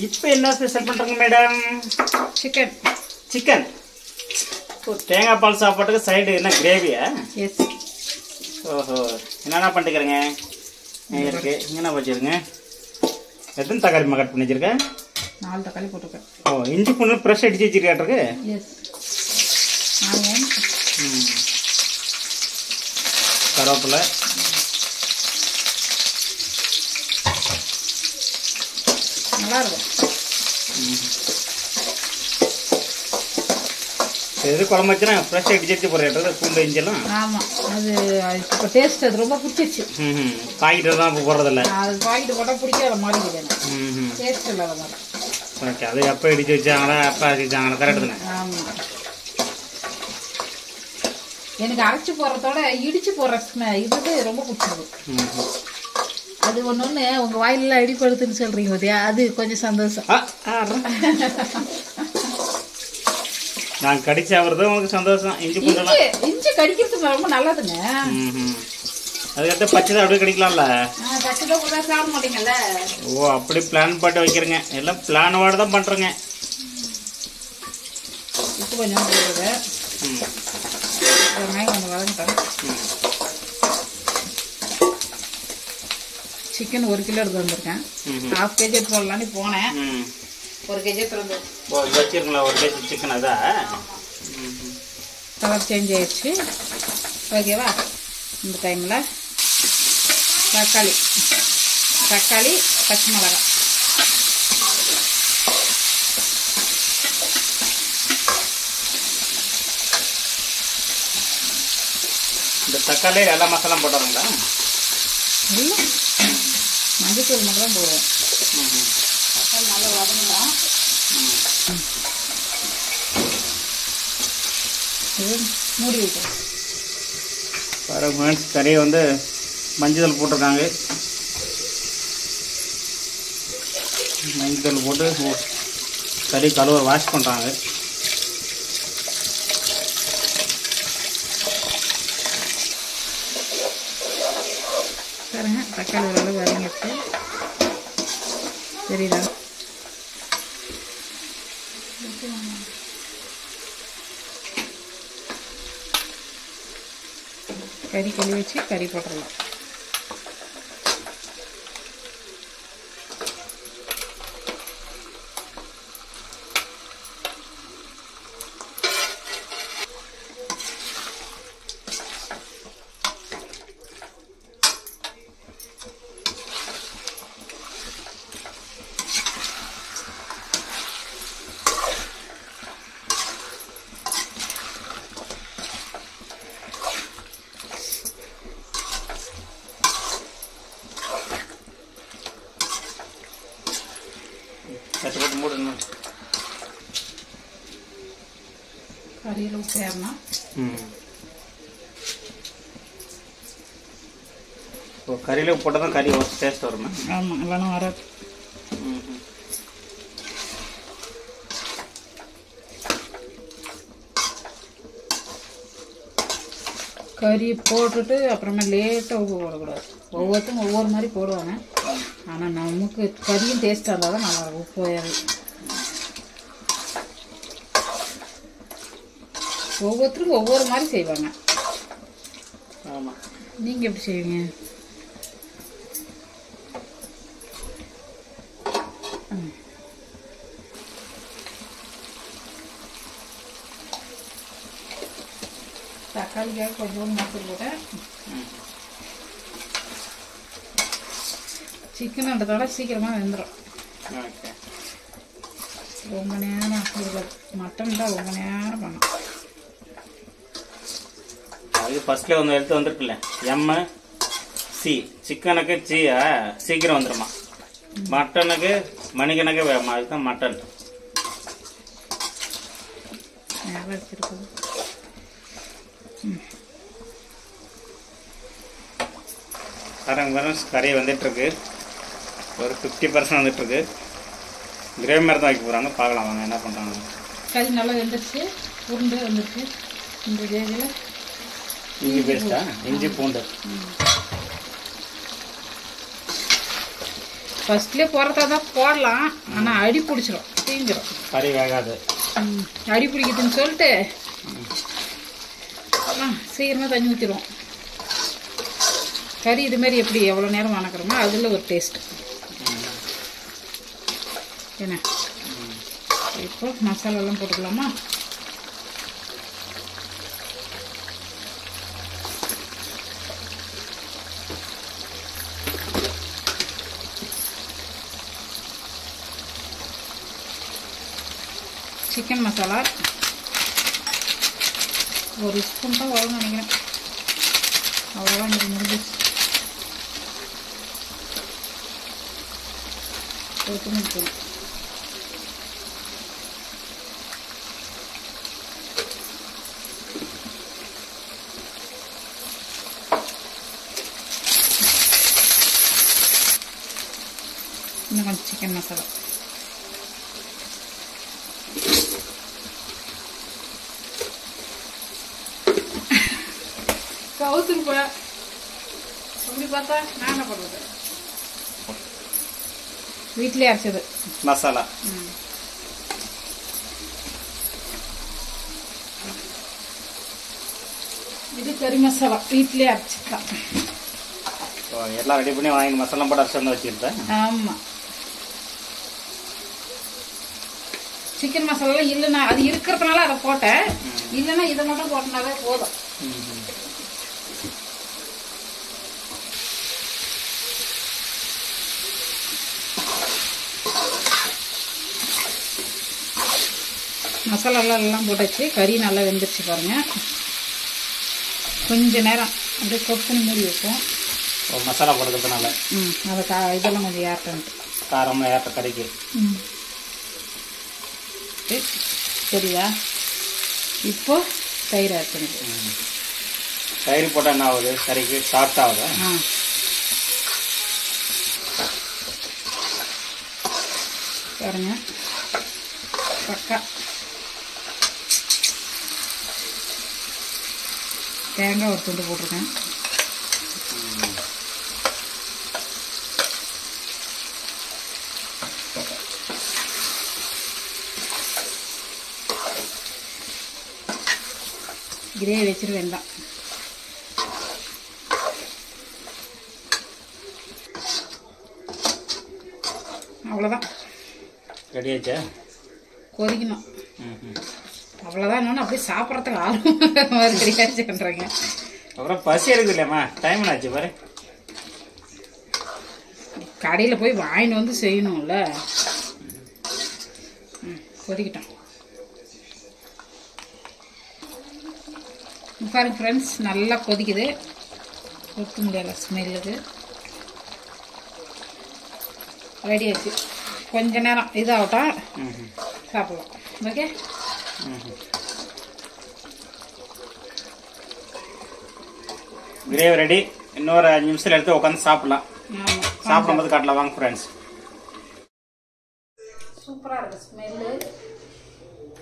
இப்போ என்ன ஸ்பெஷல் பண்ணுறங்க மேடம்? சிக்கன். தேங்காய் பால் சாப்பாட்டுக்கு சைடு என்ன கிரேவியா? எஸ். ஓஹோ, என்னென்ன பண்ணிக்கிறேங்க? இருக்கு என்ன வச்சுருங்க? எத்தனை தக்காளி கட் பண்ணி வச்சிருக்கேன்? 4 தக்காளி போட்டிருக்கேன். ஓ, இஞ்சி பூண்டு ஃப்ரெஷ் அடிச்சு வச்சிருக்காட்டுருக்கு. எஸ். ஆனியன், கருவேப்பிலை, நல்லா இருக்கும். எது குழம்பு வச்சுனா ஃப்ரெஷ் அடிச்சு போடுறது பூண்டு இஞ்செல்லாம். ஆமாம், அது இப்போ டேஸ்ட் அது ரொம்ப பிடிச்சிச்சு. பாக்கெட்டு தான் இப்போ போடுறதில்ல. அது பாக்கெட்டு போட்டால் பிடிக்காத மாதிரி கிடையாது, டேஸ்ட் இல்லாத மாதிரி. ஓகே, அது எப்போ இடிச்சு வச்சாங்களா எப்போ அரைச்சி வச்சாங்களா? கரெக்டுங்க. ஆமாம், எனக்கு அரைச்சி போடுறதோட இடிச்சு போடுற இது ரொம்ப பிடிச்சிருக்கு. அது ஒன்று உங்கள் வாயிலெலாம் இடிப்படுத்துன்னு சொல்கிறீங்க பார்த்தியா, அது கொஞ்சம் சந்தோஷம். நான் கடிச்சு ஆகுறது உங்களுக்கு சந்தோஷம். இஞ்சி கடிக்கிறதுக்கு ரொம்ப நல்லதுங்க. அதுக்கடுத்து பச்சை தான் அப்படியே கடிக்கலாம்ல. பச்சை தான் கூட சாப்பிட மாட்டீங்கல்ல. ஓ, அப்படி பிளான் போட்டு வைக்கிறேங்க. எல்லாம் பிளானோட தான் பண்ணுறேங்க. உப்பு கொஞ்சம் போடுறது, வெங்காயம் கொஞ்சம் வதங்கிட்டேன். சிக்கன் 1 கிலோ எடுத்து வந்திருக்கேன். 1/2 கேஜி எடுத்து போடலான்னு போனேன். 1 கேஜி எடுத்து வச்சிருங்களா? 1 கேஜி சிக்கன் அதான் கலர் சேஞ்ச் ஆயிடுச்சு. ஓகேவா? இந்த டைமில் தக்காளி, பச்சை மிளகாய், இந்த தக்காளி எல்லா மசாலா போட்டுறீங்களா? இல்லை, மஞ்சத்தூள் மட்டும் தான் போடுவோம். தக்காளி நல்லா வதங்கலாம். மூடி வைக்கிறோம். பாருங்க, கறியை வந்து மஞ்சள் போட்டிருக்காங்க. மஞ்சள் போட்டு கறி கழுவ வாஷ் பண்ணுறாங்க. பாருங்க, தக்காளி ஓரளவு வதங்கிடுச்சு. சரிடா, கறி கழுவி வச்சு கறி போட்டுடலாம். கஷ்டப்பட்டு மூடணும். கறியில் உப்பு ஏறணும். இப்போ கறியில் உப்பு போட்டால் தான் கறி டேஸ்ட் வருமா? ஆமாம், இல்லைன்னா வராது. கறி போட்டுட்டு அப்புறமா லேட்டாக உப்பு போடக்கூடாது. ஒவ்வொருத்தரும் ஒவ்வொரு மாதிரி போடுவாங்க. ஆனால் நமக்கு கறியும் டேஸ்ட்டாக இருந்தால் தான் நல்லா உப்பு போயாது. ஒவ்வொருத்தருக்கும் ஒவ்வொரு மாதிரி செய்வாங்க. ஆமாம், நீங்கள் எப்படி செய்வீங்க? தக்காளிக்காக கொஞ்சம் மசாலா போட்டேன். சிக்கன்ன்றதோட சீக்கிரமாக வெந்துடும். ரொம்ப நேரம் மட்டன் தான் ரொம்ப நேரம் பண்ணும். அது ஃபர்ஸ்ட்ல வந்து எடுத்து வந்துருக்குல்ல, MC சிக்கனுக்கு சீக்கிரம் வந்துடுமா, மட்டனுக்கு மணிக்கணக்கு வேமா. அதுதான் மட்டன் வச்சிருக்குது. கறி வந்துட்டுருக்கு. ஒரு 50% வந்துட்டுருக்கு. கிரேவி மாதிரி தான் வைக்க போகிறாங்க. பார்க்கலாம் வாங்க என்ன பண்ணுறாங்க. கறி நல்லா வெந்துருச்சு, உருண்டு வந்துருச்சு. இந்த கிரேவியில் இஞ்சி பேஸ்ட்டா? இஞ்சி பூண்டு ஃபர்ஸ்ட்லேயே போடுறதா தான் போடலாம், ஆனால் அடி பிடிச்சிரும், தீஞ்சிரும், கறி வேகாது. அடி பிடிக்குதுன்னு சொல்லிட்டு சீக்கிரமாக தண்ணி ஊற்றிடுவோம். கறி இதுமாரி எப்படி எவ்வளோ நேரம் வணக்கிறோமோ அதில் ஒரு டேஸ்ட்டு என்ன. இப்போ மசாலாலாம் போட்டுக்கலாமா? சிக்கன் மசாலா ஒரு ஸ்பூன் தான் வரும்னு நினைக்கிறேன். அவ்வளோதான் எனக்கு முடிஞ்சிச்சு. கொத்தமல்லி தூள், இன்னும் கொஞ்சம் சிக்கன் மசாலா, கவுத்துருப்ப. அப்படி பார்த்தா நான் என்ன பண்ணுறது? வீட்டிலே அரைச்சது மசாலா. இது கறி மசாலா வீட்டிலே அரைச்சிக்கலாம். எல்லாம் ரெடி பண்ணி வாங்கி மசாலா போட்டு அரைச்சி வந்து வச்சுருப்பேன். ஆமாம், சிக்கன் மசாலா இல்லைன்னா அது இருக்கிறதுனால அதை போட்டேன், இல்லைன்னா இதை மட்டும் போட்டனாவே போதும். மசாலாலாம் எல்லாம் போட்டாச்சு. கறி நல்லா வெந்துருச்சு பாருங்கள். கொஞ்ச நேரம் அப்படியே கொப்புன்னு மூடி வைப்போம். மசாலா போடுறதுனால அதை இதெல்லாம் கொஞ்சம் ஏற்றன்ட்டு காரமாக ஏற்ற கறிக்கு. சரியா? இப்போ தயிர் ஆட் பண்ணிப்போம். தயிர் போட்டால் என்ன ஆகுது? கறிக்கு சாஃப்ட் ஆகுது. பாருங்க, பக்கா. தேங்காய் ஒரு துண்டு போட்டிருக்கேன். கிரேவி வச்சிட வேண்டாம். அவ்வளோதான், ரெடி ஆச்சா? கொதிக்கணும். அவ்வளோதான். இன்னொன்று அப்படியே சாப்பிட்றதுக்கு ஆர்வம் மாதிரி ரெடியாச்சுன்றாங்க. அப்புறம் பசி எடுக்குது இல்லையாம்மா? டைம் ஆச்சு பாரு. கடையில் போய் வாங்கிட்டு வந்து செய்யணும்ல. கொதிக்கிட்டோம் பாருங்க ஃப்ரெண்ட்ஸ், நல்லா கொதிக்குது. ஊற்ற முடியல ஸ்மெல்லுக்கு. ரெடி ஆச்சு. கொஞ்ச நேரம் இதாகட்டும், சாப்பிடலாம். Okay, gravy ready. இன்னொரு 5 நிமிஷத்தில் எடுத்து உட்காந்து சாப்பிடலாம். சாப்பிடும்போது காட்டலாம் வாங்க ஃப்ரெண்ட்ஸ். சூப்பராக இருக்குது ஸ்மெல்லு.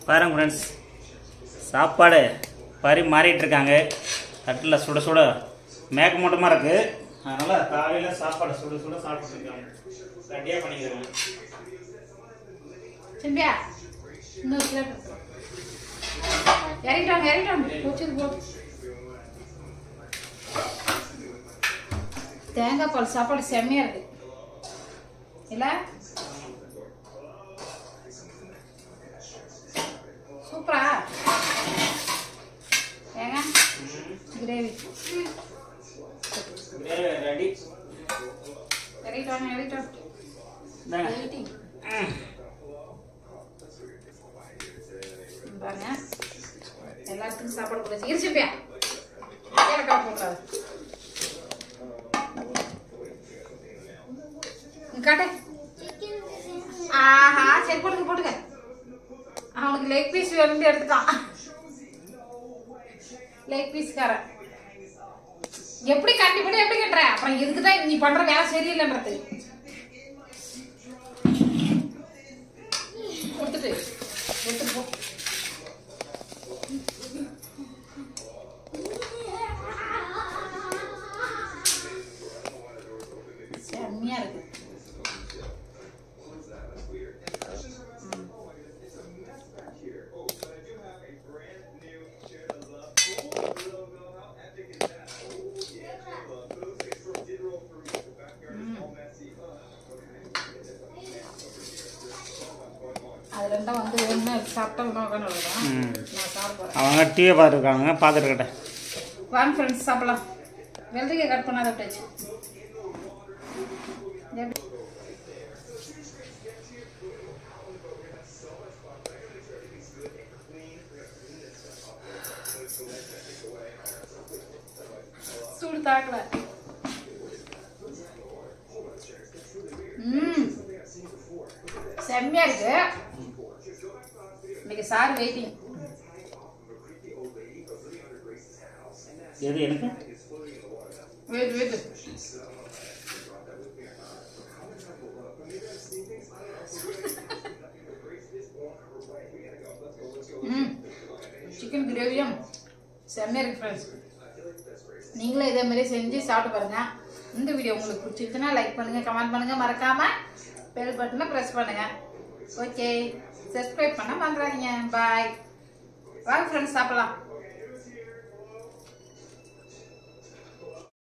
பாருங்க ஃப்ரெண்ட்ஸ், சாப்பாடு பரிமாறிட்டு இருக்காங்க. தட்டில் சுட சுட மேகமூட்டமாக இருக்குது. அதனால் காலையில் சாப்பாடு சுட சுட சாப்பிட்டு இருக்காங்க. ரெடியாக பண்ணிக்கிறேன். செம்பியா இன்னொரு பிளேட் இறங்கிட்டாங்க வச்சது போட்டு. தேங்காய் பால் சாப்பாடு செம்மையாக இருக்கு இல்லை? சூப்பரா? ஏங்க கிரேவி ரெடி. இறங்கிட்டோம். பாருங்க, எல்லாத்துக்கும் சாப்பாடு கொடுத்து இருச்சுப்பியா போட்டாது காட்டு. ஆஹா, சரி போட்டுக்க. அவனுக்கு லெக் பீஸ் வேணும்னு எடுத்துட்டான். லெக் பீஸ்காரன் எப்படி கண்டிப்பா எப்படி கட்டுற? அப்புறம் இதுக்குதான் நீ பண்ற வேலை சரியில்லைன்றது. கொடுத்துட்டு எடுத்துட்டு போ. செம்மையா இருக்கு. அது ரெண்டும் வந்து வேணும்னா சாப்பிட்டா உட்காந்து நான் சாப்பிட்றேன். அவங்க டிவியை பார்த்துருக்காங்க, பார்த்துருக்கட்டேன். வாங்க ஃப்ரெண்ட்ஸ் சாப்பிடலாம். வெள்ளரிக்காய் கட் பண்ணாத விட்டாச்சு. சூடு தாக்கல. செம்மையா இருக்கு. இன்னைக்கு சார் வெயிட்டிங். எது எனக்கு வெயிட் வெயிட். சிக்கன் கிரேவியும் செம்மையா இருக்கு ஃப்ரெண்ட்ஸ். நீங்களும் இதே மாதிரி செஞ்சு சாப்பிட்டு பாருங்க. இந்த வீடியோ உங்களுக்கு பிடிச்சிருச்சுன்னா லைக் பண்ணுங்க, கமெண்ட் பண்ணுங்க, மறக்காம பெல் பட்டனை பிரஸ் பண்ணுங்க. ஓகே, சப்ஸ்கிரைப் பண்ண மறந்துடாதீங்க. பாய். வாங்க ஃப்ரெண்ட்ஸ் சாப்பிடலாம்.